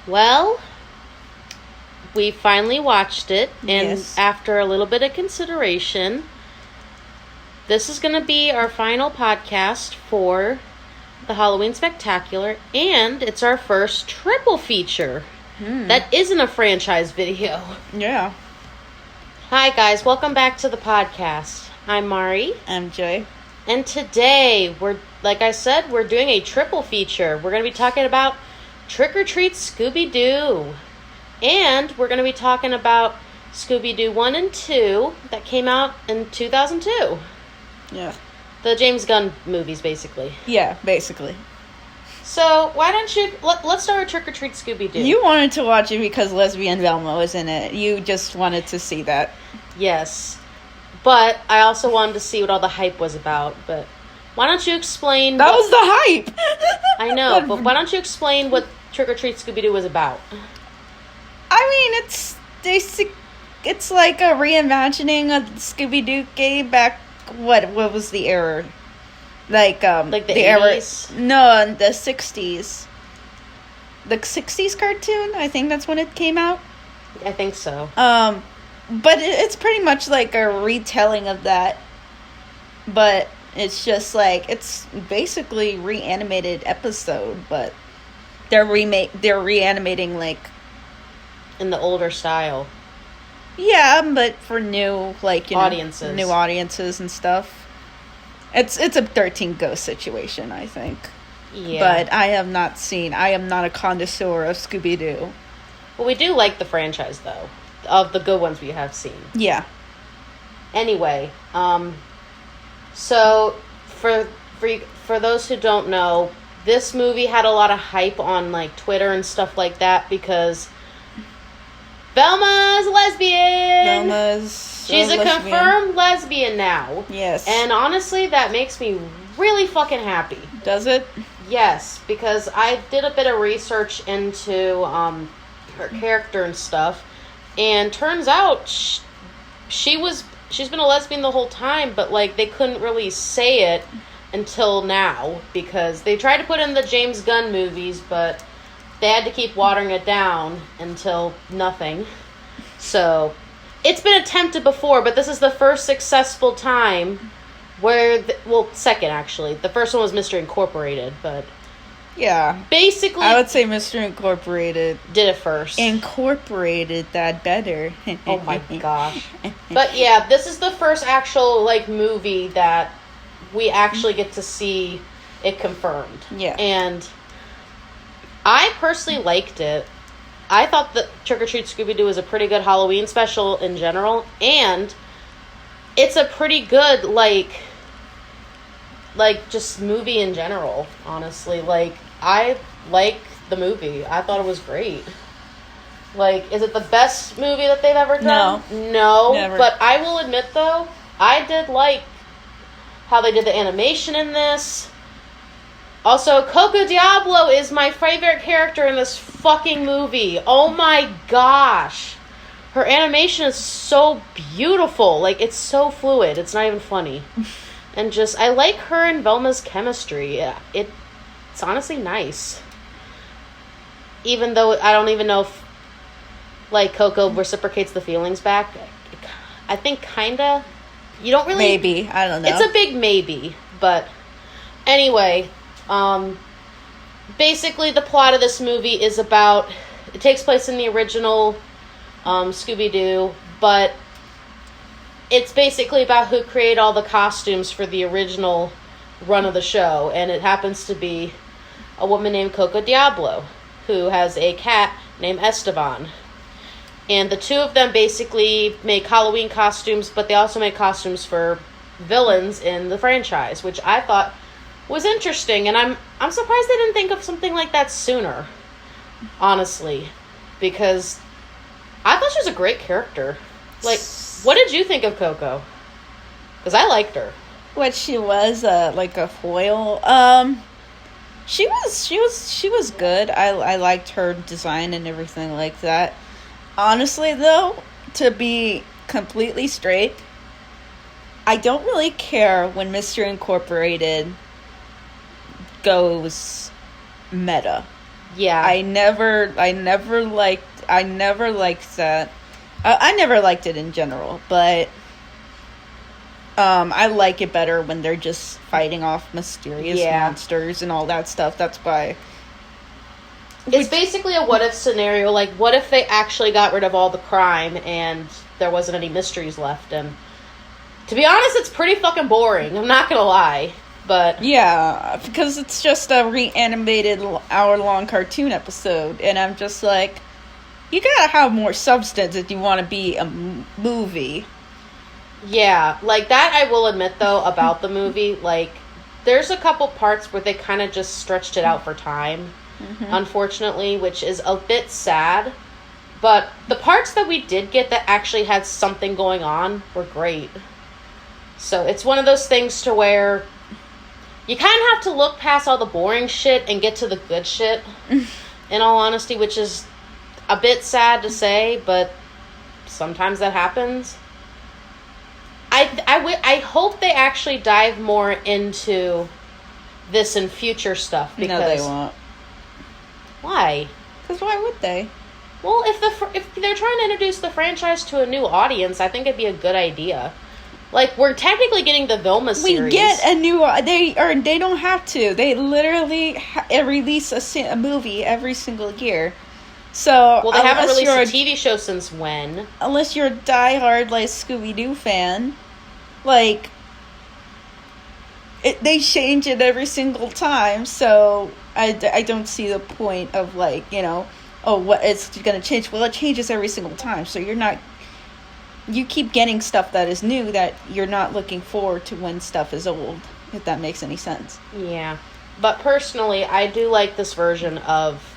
Well, we finally watched it, and Yes. after a little bit of consideration, this is going to be our final podcast for the Halloween Spectacular, and it's our first triple feature. That isn't a franchise video. Yeah. Hi guys, welcome back to the podcast. I'm Mari, I'm Joy. and today like I said, we're doing a triple feature. We're going to be talking about Treat Scooby Doo, and we're going to be talking about Scooby Doo 1 and 2 that came out in 2002. Yeah. The James Gunn movies, basically. Yeah, basically. So, why don't you... Let's start with Treat Scooby Doo. You wanted to watch it because lesbian Velma was in it. You just wanted to see that. Yes. But I also wanted to see what all the hype was about. But why don't you explain... That was the hype! I know, but why don't you explain what Treat Scooby Doo was about? I mean, it's like a reimagining of the Scooby Doo game back... What was the era? Like the 80s? Era... No, the 60s. The 60s cartoon? I think that's when it came out. I think so. But it's pretty much like a retelling of that. But it's just like, it's basically reanimated episode, but they're reanimating like... In the older style. Yeah, but for new, like, audiences. New audiences and stuff. It's a 13 Ghost situation, I think. Yeah. But I am not a connoisseur of Scooby-Doo. Well, we do like the franchise, though. Of the good ones we have seen. Yeah. Anyway, so for those who don't know, this movie had a lot of hype on, like, Twitter and stuff like that because Velma's a lesbian! She's a confirmed lesbian now. Yes. And honestly, that makes me really fucking happy. Does it? Yes, because I did a bit of research into her character and stuff, and turns out she's been a lesbian the whole time, but like they couldn't really say it until now because they tried to put in the James Gunn movies, but they had to keep watering it down until nothing. So it's been attempted before, but this is the first successful time where... second, actually. The first one was Mr. Incorporated, but... Yeah. Basically... I would say Mr. Incorporated... did it first. Incorporated that better. Oh my gosh. But yeah, this is the first actual, like, movie that we actually get to see it confirmed. Yeah. And I personally liked it. I thought that Treat Scooby Doo was a pretty good Halloween special in general, and it's a pretty good, like just movie in general, honestly. Like, I like the movie. I thought it was great. Like, is it the best movie that they've ever done? No. Never. But I will admit, though, I did like how they did the animation in this. Also, Coco Diablo is my favorite character in this fucking movie. Oh my gosh. Her animation is so beautiful. Like, it's so fluid. It's not even funny. And just, I like her and Velma's chemistry. It's honestly nice. Even though I don't even know if, like, Coco reciprocates the feelings back. I think kinda. You don't really... Maybe. I don't know. It's a big maybe. But anyway... basically the plot of this movie is about... It takes place in the original Scooby-Doo, but it's basically about who created all the costumes for the original run of the show, and it happens to be a woman named Coco Diablo, who has a cat named Esteban. And the two of them basically make Halloween costumes, but they also make costumes for villains in the franchise, which I thought was interesting, and I'm surprised they didn't think of something like that sooner, honestly, because I thought she was a great character. Like, what did you think of Coco? Because I liked her. What she was, like a foil. She was good. I liked her design and everything like that. Honestly, though, to be completely straight, I don't really care when Mr. Incorporated goes meta. Yeah. I never liked that. I never liked it in general, but I like it better when they're just fighting off mysterious monsters and all that stuff. That's why. It's basically a what if scenario. Like, what if they actually got rid of all the crime and there wasn't any mysteries left? And to be honest, it's pretty fucking boring. I'm not gonna lie. But yeah, because it's just a reanimated hour-long cartoon episode, and I'm just like, you gotta have more substance if you want to be a movie. Yeah, like that I will admit, though, about the movie, like, there's a couple parts where they kind of just stretched it out for time, unfortunately, which is a bit sad. But the parts that we did get that actually had something going on were great. So it's one of those things to where you kind of have to look past all the boring shit and get to the good shit, in all honesty, which is a bit sad to say, but sometimes that happens. I hope they actually dive more into this in future stuff. Because, no, they won't. Why? Because why would they? Well, if they're trying to introduce the franchise to a new audience, I think it'd be a good idea. Like, we're technically getting the Vilma series. We get a new... They don't have to. They literally release a movie every single year. So... Well, they haven't released a TV show since when? Unless you're a diehard, like, Scooby Doo fan. Like... they change it every single time, so... I don't see the point of, like, you know... Oh, what it's going to change? Well, it changes every single time, so you're not... You keep getting stuff that is new that you're not looking forward to when stuff is old, if that makes any sense. Yeah. But personally, I do like this version of,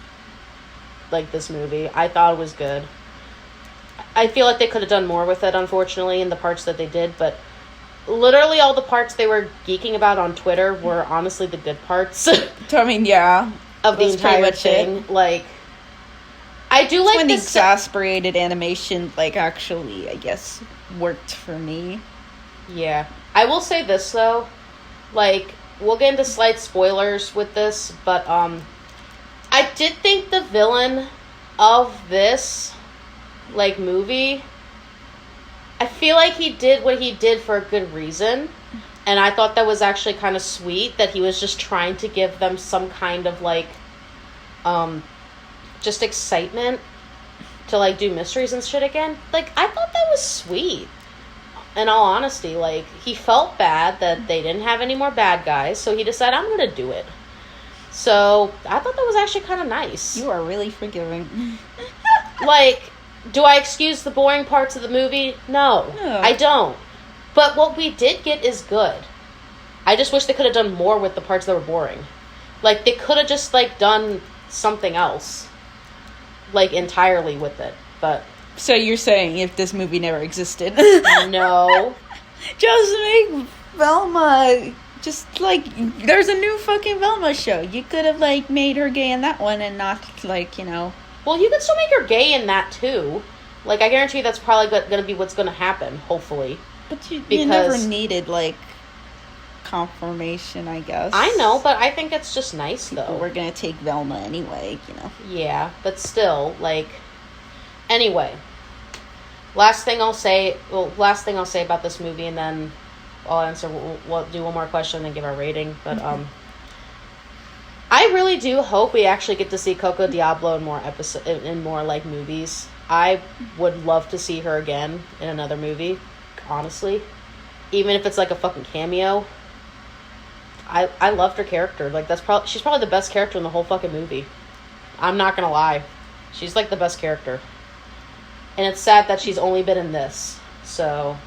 like, this movie. I thought it was good. I feel like they could have done more with it, unfortunately, in the parts that they did, but literally all the parts they were geeking about on Twitter were honestly the good parts. I mean, yeah. Of the entire thing. It. Like... I do like when this... the exasperated animation, like, actually, I guess, worked for me. Yeah. I will say this, though. Like, we'll get into slight spoilers with this, but, I did think the villain of this, like, movie, I feel like he did what he did for a good reason. And I thought that was actually kind of sweet, that he was just trying to give them some kind of, like, just excitement to, like, do mysteries and shit again. Like, I thought that was sweet. In all honesty, like, he felt bad that they didn't have any more bad guys, so he decided, I'm gonna do it. So, I thought that was actually kind of nice. You are really forgiving. Like, do I excuse the boring parts of the movie? No, I don't. But what we did get is good. I just wish they could have done more with the parts that were boring. Like, they could have just, like, done something else. Like, entirely with it, but... So you're saying if this movie never existed? No. Just make Velma... Just, like, there's a new fucking Velma show. You could have, like, made her gay in that one and not, like, you know... Well, you could still make her gay in that, too. Like, I guarantee you that's probably going to be what's going to happen, hopefully. But you never needed, like... confirmation, I guess. I know, but I think it's just nice, though. We're gonna take Velma anyway, you know. Yeah, but still, like... Anyway. Last thing I'll say about this movie, and then I'll answer... We'll do one more question and then give our rating, but, I really do hope we actually get to see Coco Diablo in more, like, movies. I would love to see her again in another movie, honestly. Even if it's, like, a fucking cameo. I loved her character. Like, she's probably the best character in the whole fucking movie. I'm not gonna lie. She's, like, the best character. And it's sad that she's only been in this. So,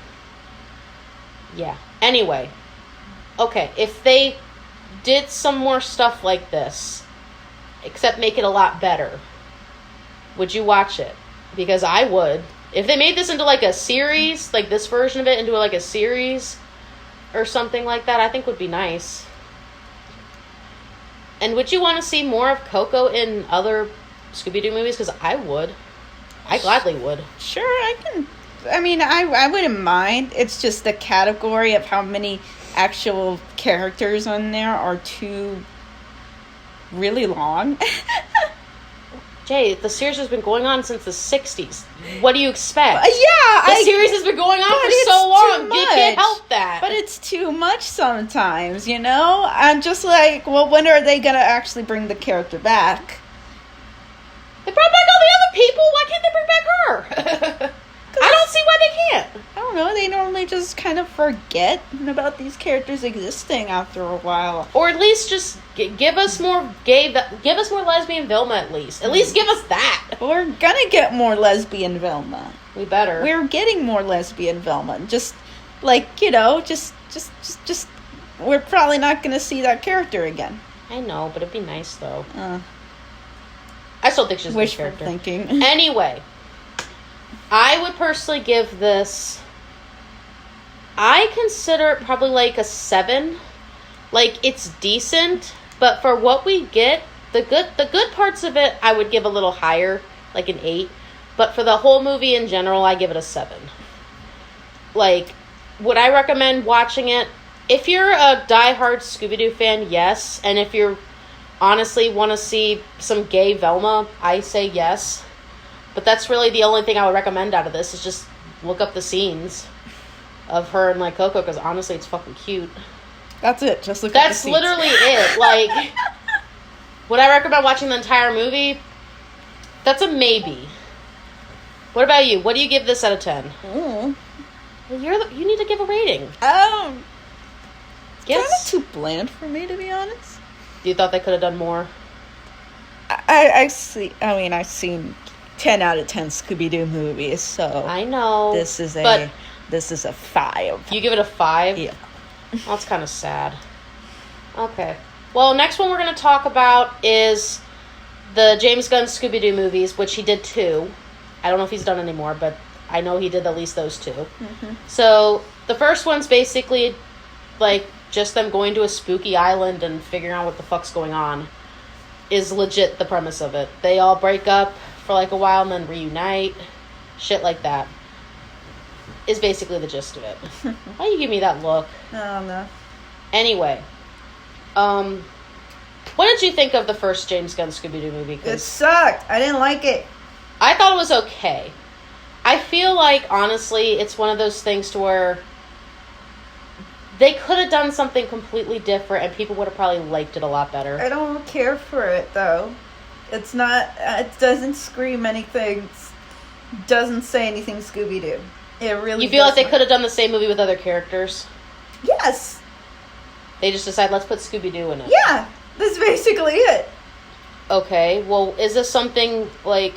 yeah. Anyway. Okay, if they did some more stuff like this, except make it a lot better, would you watch it? Because I would. If they made this into, like, a series, like this version of it into, like, a series or something like that, I think would be nice. And would you want to see more of Coco in other Scooby-Doo movies? Because I would. I gladly would. Sure, I can. I mean, I wouldn't mind. It's just the category of how many actual characters on there are too really long. Jay, the series has been going on since the 60s. What do you expect? The series has been going on for so long. You can't help that. But it's too much sometimes, you know? I'm just like, well, when are they going to actually bring the character back? They brought back all the other people. Why can't they bring back her? I don't see why they can't. I don't know. They normally just kind of forget about these characters existing after a while. Or at least just give us more give us more lesbian Velma at least. At least give us that. We're gonna get more lesbian Velma. We better. We're getting more lesbian Velma. Just, like, you know, just, we're probably not gonna see that character again. I know, but it'd be nice, though. I still think she's a good Wishful character. thinking. Anyway, I would personally give this... I consider it probably like a 7. Like, it's decent, but for what we get, the good parts of it, I would give a little higher, like an 8. But for the whole movie in general, I give it a 7. Like, would I recommend watching it? If you're a diehard Scooby-Doo fan, yes. And if you're honestly want to see some gay Velma, I say yes. But that's really the only thing I would recommend out of this, is just look up the scenes of her and, like, Coco, because honestly, it's fucking cute. That's it. Just look at the scenes. That's literally it. Like, would I recommend watching the entire movie? That's a maybe. What about you? What do you give this out of 10? Mm. Well, you need to give a rating. Yes. Yes. Kind of too bland for me, to be honest. You thought they could have done more? I've seen 10 out of 10 Scooby-Doo movies, so I know. This is a 5. You give it a 5? Yeah. That's kind of sad. Okay. Well, next one we're going to talk about is the James Gunn Scooby Doo movies, which he did 2. I don't know if he's done any more, but I know he did at least those 2. Mm-hmm. So the first one's basically like just them going to a spooky island and figuring out what the fuck's going on. Is legit the premise of it. They all break up for like a while and then reunite. Shit like that. Is basically the gist of it. Why you give me that look? I don't know. Anyway. What did you think of the first James Gunn Scooby Doo movie? It sucked. I didn't like it. I thought it was okay. I feel like, honestly, it's one of those things to where they could have done something completely different and people would have probably liked it a lot better. I don't care for it, though. It's not... It doesn't scream anything. Doesn't say anything Scooby-Doo. It really You feel like they could have done the same movie with other characters? Yes. They just decide, let's put Scooby-Doo in it. Yeah. That's basically it. Okay. Well, is this something, like...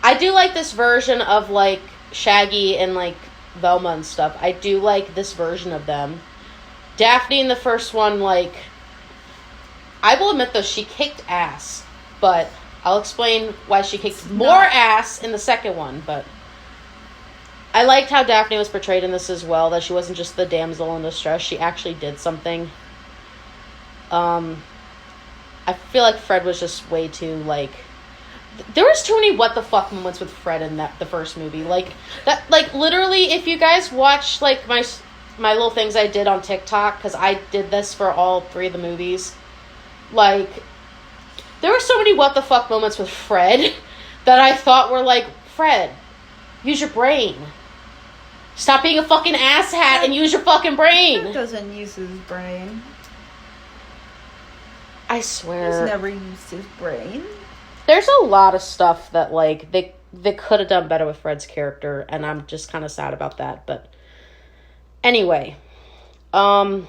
I do like this version of, like, Shaggy and, like, Velma and stuff. I do like this version of them. Daphne in the first one, like... I will admit, though, she kicked ass. But I'll explain why she kicked more ass in the second one, but... I liked how Daphne was portrayed in this as well, that she wasn't just the damsel in distress. She actually did something. I feel like Fred was just way too, like... There was too many what the fuck moments with Fred in the first movie. Like, that, like, literally, if you guys watch, like, my little things I did on TikTok, because I did this for all 3 of the movies, like, there were so many what the fuck moments with Fred that I thought were like, Fred, use your brain. Stop being a fucking asshat and use your fucking brain. He doesn't use his brain. I swear. He's never used his brain. There's a lot of stuff that, like, they could have done better with Fred's character, and I'm just kind of sad about that, but... Anyway. Let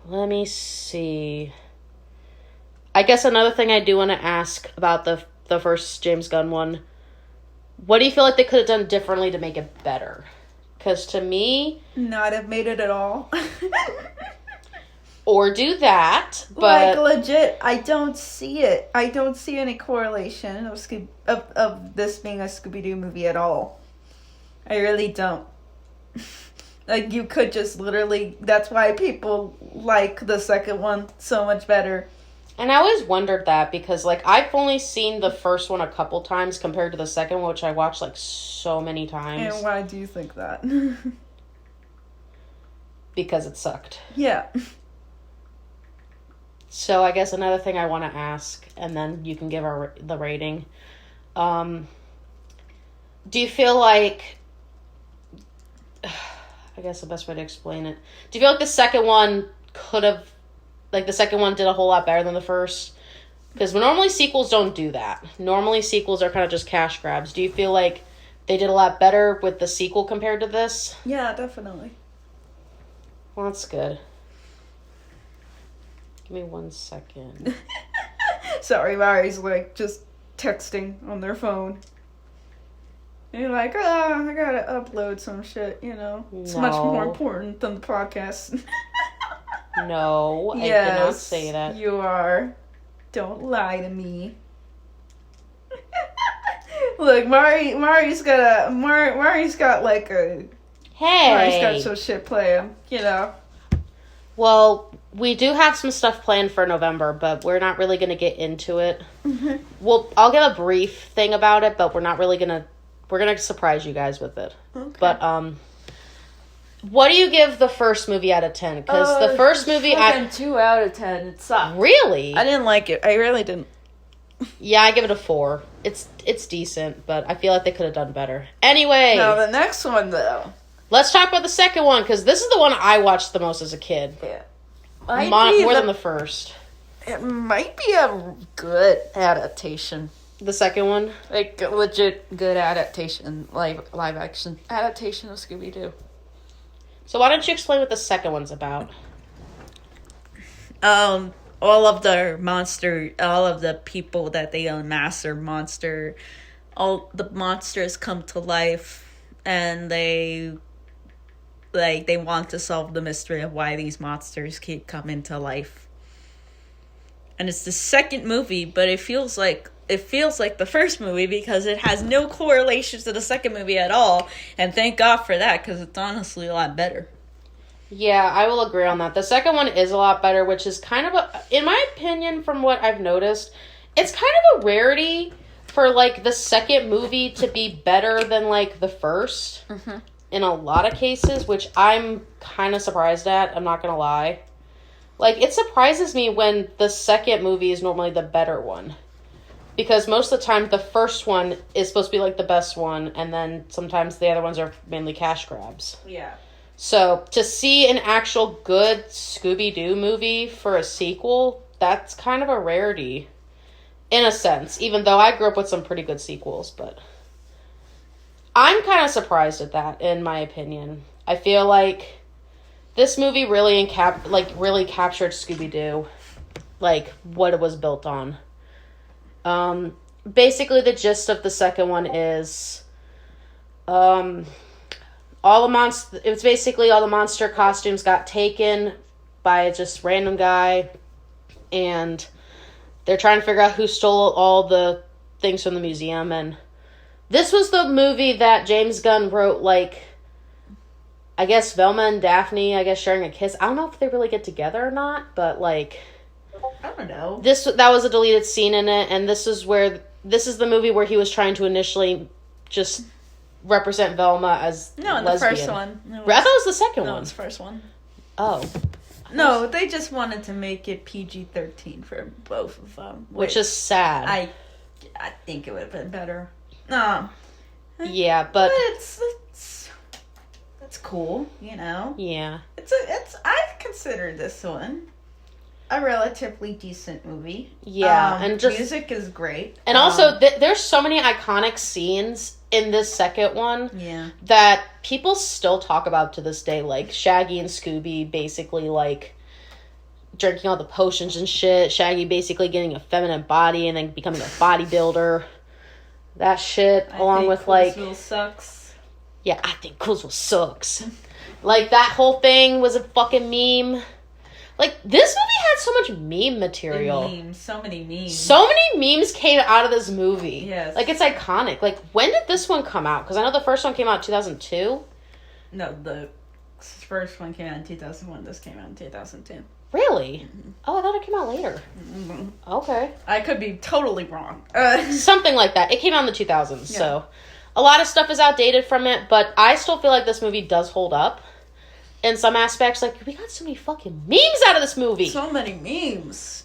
me see. I guess another thing I do want to ask about the first James Gunn one. What do you feel like they could have done differently to make it better? Because to me... Not have made it at all. Or do that, but... Like, legit, I don't see it. I don't see any correlation of this being a Scooby-Doo movie at all. I really don't. Like, you could just literally... That's why people like the second one so much better. And I always wondered that, because, like, I've only seen the first one a couple times compared to the second one, which I watched, like, so many times. And why do you think that? Because it sucked. Yeah. So I guess another thing I want to ask, and then you can give the rating. Do you feel like... I guess the best way to explain it. Do you feel like the second one could have... Like, the second one did a whole lot better than the first? Because normally sequels don't do that. Normally sequels are kind of just cash grabs. Do you feel like they did a lot better with the sequel compared to this? Yeah, definitely. Well, that's good. Give me 1 second. Sorry, Mari's like just texting on their phone. And you're like, I gotta upload some shit, you know. It's much more important than the podcast. No, I did not say that. You are. Don't lie to me. Look, Mari's got like a... Hey! Mari's got some shit playing, you know. Well, we do have some stuff planned for November, but we're not really going to get into it. Mm-hmm. I'll give a brief thing about it, but we're not really going to... We're going to surprise you guys with it. Okay. But, what do you give the first movie out of 10? Because the first movie... 2 out of 10. It sucked. Really? I didn't like it. I really didn't. Yeah, I give it a 4. It's decent, but I feel like they could have done better. Anyway. No, the next one, though. Let's talk about the second one, because this is the one I watched the most as a kid. Yeah. More than the first. It might be a good adaptation. The second one? Like, a legit good adaptation. Live action adaptation of Scooby Doo. So why don't you explain what the second one's about? All of the people that they unmask are monster. All the monsters come to life, and they want to solve the mystery of why these monsters keep coming to life. And it's the second movie, but it feels like the first movie because it has no correlation to the second movie at all. And thank God for that, because it's honestly a lot better. Yeah, I will agree on that. The second one is a lot better, which is kind of in my opinion, from what I've noticed, it's kind of a rarity for, like, the second movie to be better than, like, the first. Mm-hmm. In a lot of cases, which I'm kind of surprised at. I'm not going to lie. Like, it surprises me when the second movie is normally the better one. Because most of the time, the first one is supposed to be, like, the best one. And then sometimes the other ones are mainly cash grabs. Yeah. So, to see an actual good Scooby-Doo movie for a sequel, that's kind of a rarity. In a sense. Even though I grew up with some pretty good sequels, but... I'm kind of surprised at that, in my opinion. I feel like this movie really captured Scooby-Doo, like, what it was built on. Basically, the gist of the second one is, all the monster costumes got taken by just random guy, and they're trying to figure out who stole all the things from the museum, and this was the movie that James Gunn wrote, like, I guess Velma and Daphne, sharing a kiss. I don't know if they really get together or not, but, like... I don't know. That was a deleted scene in it, and this is the movie where he was trying to initially just represent Velma as lesbian. The first one. I thought it was the second one. No, it was the first one. Oh. No, they just wanted to make it PG-13 for both of them. Which is sad. I think it would have been better. No. Yeah, but it's cool, you know. Yeah. I consider this one a relatively decent movie. Yeah, and just music is great. And also, there's so many iconic scenes in this second one. Yeah. That people still talk about to this day, like Shaggy and Scooby basically like drinking all the potions and shit. Shaggy basically getting a feminine body and then becoming a bodybuilder. That shit, along with, like... Coolsville sucks. Yeah, I think Coolsville sucks. Like, that whole thing was a fucking meme. Like, this movie had so much meme material. So many memes. So many memes came out of this movie. Yes. Like, it's iconic. Like, when did this one come out? Because I know the first one came out in 2002. No, the first one came out in 2001. This came out in 2002. Really? Mm-hmm. Oh, I thought it came out later. Mm-hmm. Okay. I could be totally wrong. Something like that. It came out in the 2000s, so... A lot of stuff is outdated from it, but I still feel like this movie does hold up. in some aspects. Like, we got so many fucking memes out of this movie. So many memes.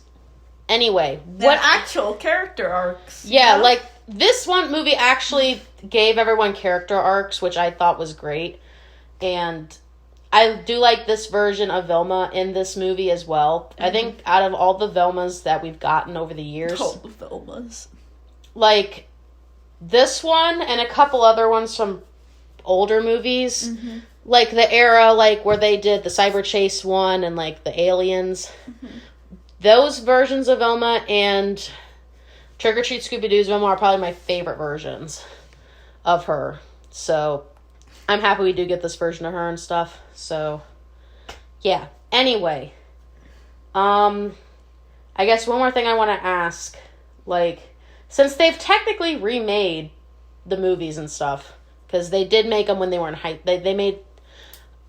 Anyway, what actual character arcs? Yeah, like this one movie actually gave everyone character arcs, which I thought was great. And I do like this version of Velma in this movie as well. I think out of all the Velmas that we've gotten over the years, all the Velmas, like this one and a couple other ones from older movies, like the era like where they did the Cyber Chase one and like the Aliens. Those versions of Velma and Trick or Treat Scooby Doo's Velma are probably my favorite versions of her. So I'm happy we do get this version of her and stuff. So yeah. Anyway, I guess one more thing I want to ask, like, since they've technically remade the movies and stuff, because they did make them when they were in they made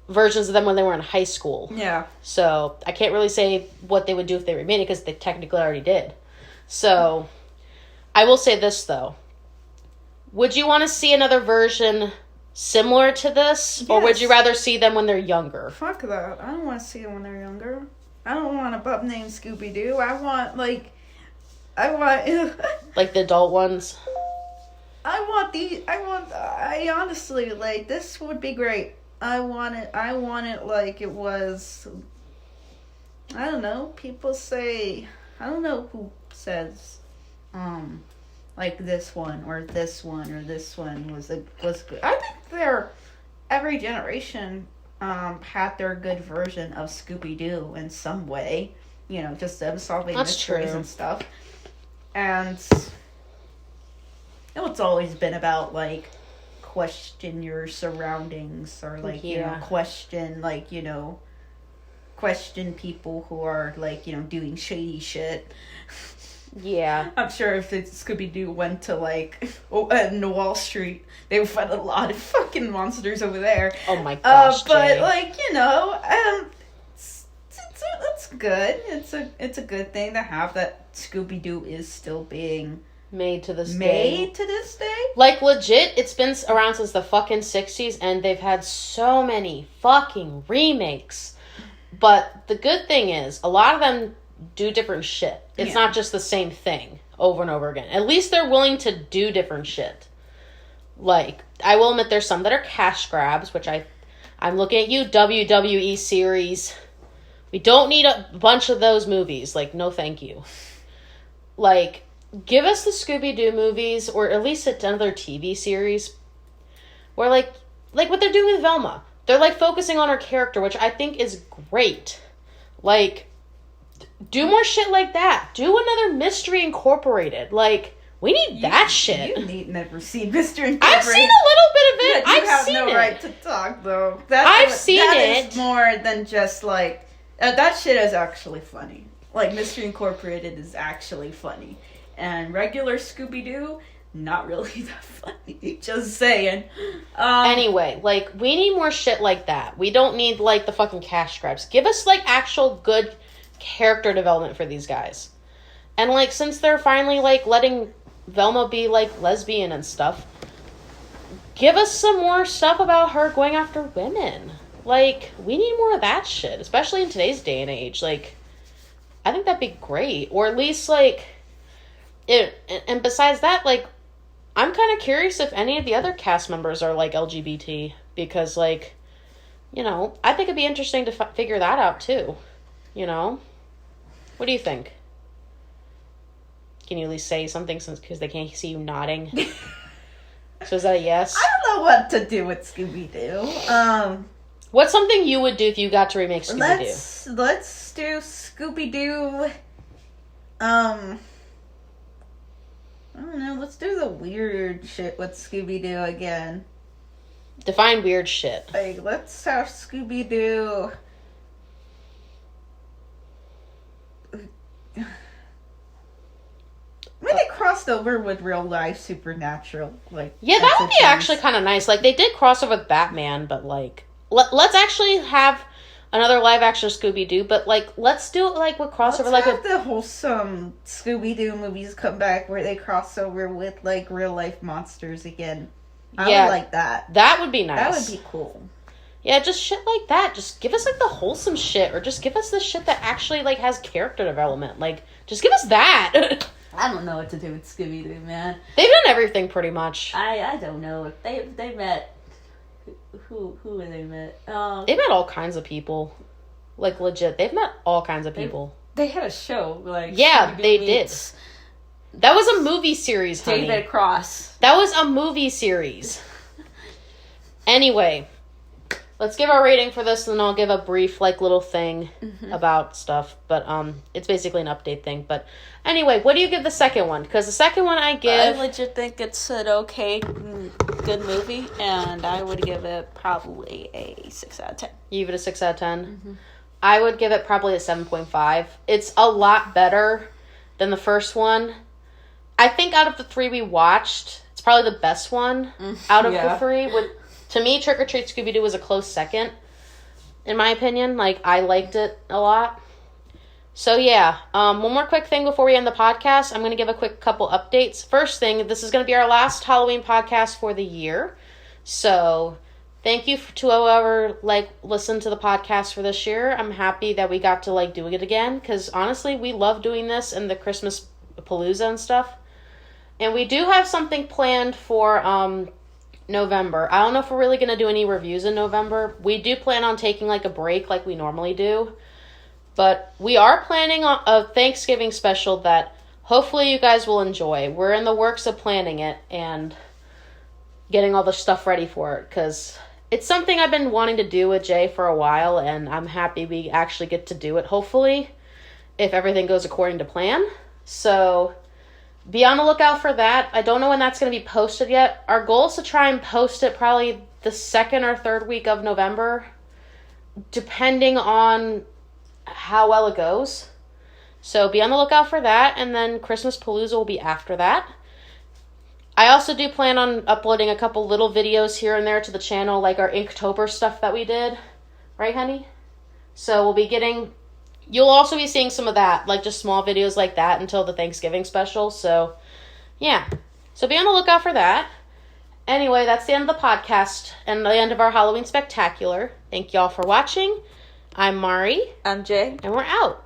versions of them when they were in high school. Yeah. So I can't really say what they would do if they remade it because they technically already did. So I will say this though. Would you want to see another version similar to this? Yes. Or would you rather see them when they're younger? Fuck that. I don't want to see them when they're younger. I don't want a pup named Scooby Doo. I want like the adult ones? I honestly, like, this would be great. I want it like it was, I don't know, people say, I don't know who says, like this one or this one or this one was good. I think every generation, had their good version of Scooby-Doo in some way, you know, just them solving mysteries and stuff. And it's always been about, like, question your surroundings or, like, you know, question people who are, like, you know, doing shady shit. Yeah. I'm sure if Scooby-Doo went to, like, in Wall Street, they would find a lot of fucking monsters over there. Oh my gosh, but, Jay. like, you know, it's good. It's a good thing to have that Scooby-Doo is still being made to this day. Like, legit, it's been around since the fucking 60s, and they've had so many fucking remakes. But the good thing is, a lot of them do different shit. It's not just the same thing over and over again. At least they're willing to do different shit. Like, I will admit there's some that are cash grabs, which I'm looking at you, WWE series. We don't need a bunch of those movies. Like, no thank you. Like, give us the Scooby-Doo movies, or at least another TV series, where, like what they're doing with Velma. They're, like, focusing on her character, which I think is great. Like, do more shit like that. Do another Mystery Incorporated. Like, we need that shit. You need never seen Mystery Incorporated. I've seen a little bit of it. Yeah, you have no right to talk, though. I've seen it. That is more than just, like, that shit is actually funny. Like, Mystery Incorporated is actually funny. And regular Scooby-Doo, not really that funny. Just saying. Anyway, like, we need more shit like that. We don't need, like, the fucking cash grabs. Give us, like, actual good character development for these guys. And, like, since they're finally, like, letting Velma be, like, lesbian and stuff, give us some more stuff about her going after women. Like, we need more of that shit, especially in today's day and age. Like, I think that'd be great. Or at least, like, and besides that, like, I'm kind of curious if any of the other cast members are, like, LGBT. Because, like, you know, I think it'd be interesting to figure that out, too. You know? What do you think? Can you at least say something because they can't see you nodding? So is that a yes? I don't know what to do with Scooby-Doo. What's something you would do if you got to remake Scooby-Doo? Let's do Scooby-Doo. I don't know. Let's do the weird shit with Scooby-Doo again. Define weird shit. Like, let's have Scooby-Doo. When they crossed over with real life supernatural, like, yeah, that would be actually kind of nice. Like, they did cross over with Batman, but like, let's actually have another live action Scooby Doo. But like, let's do it like with crossover, let's like have the wholesome Scooby Doo movies come back where they cross over with like real life monsters again. I would like that. That would be nice. That would be cool. Yeah, just shit like that. Just give us, like, the wholesome shit, or just give us the shit that actually, like, has character development. Like, just give us that. I don't know what to do with Scooby Doo, man. They've done everything pretty much. I don't know. They met... Who have they met? They met all kinds of people. Like, legit. They've met all kinds of people. They had a show, like... Yeah, they did. That was a movie series, honey. David Cross. That was a movie series. Anyway, let's give our rating for this, and then I'll give a brief, like, little thing about stuff. But, it's basically an update thing. But, anyway, what do you give the second one? Because the second one I give... I legit think it's an okay, good movie, and I would give it probably a 6 out of 10. You give it a 6 out of 10? I would give it probably a 7.5. It's a lot better than the first one. I think out of the 3 we watched, it's probably the best one out of the 3. To me, Trick or Treat Scooby Doo was a close second, in my opinion. Like, I liked it a lot. So, yeah. One more quick thing before we end the podcast. I'm going to give a quick couple updates. First thing, this is going to be our last Halloween podcast for the year. So, thank you to whoever, like, listened to the podcast for this year. I'm happy that we got to, like, do it again. Because, honestly, we love doing this and the Christmas Palooza and stuff. And we do have something planned for November. I don't know if we're really going to do any reviews in November. We do plan on taking, like, a break like we normally do. But we are planning on a Thanksgiving special that hopefully you guys will enjoy. We're in the works of planning it and getting all the stuff ready for it. Because it's something I've been wanting to do with Jay for a while. And I'm happy we actually get to do it, hopefully, if everything goes according to plan. So... be on the lookout for that. I don't know when that's going to be posted yet. Our goal is to try and post it probably the 2nd or 3rd week of November, depending on how well it goes. So be on the lookout for that, and then Christmas Palooza will be after that. I also do plan on uploading a couple little videos here and there to the channel, like our Inktober stuff that we did. Right, honey? So we'll be getting... you'll also be seeing some of that, like just small videos like that until the Thanksgiving special. So, yeah. So be on the lookout for that. Anyway, that's the end of the podcast and the end of our Halloween Spectacular. Thank y'all for watching. I'm Mari. I'm Jay. And we're out.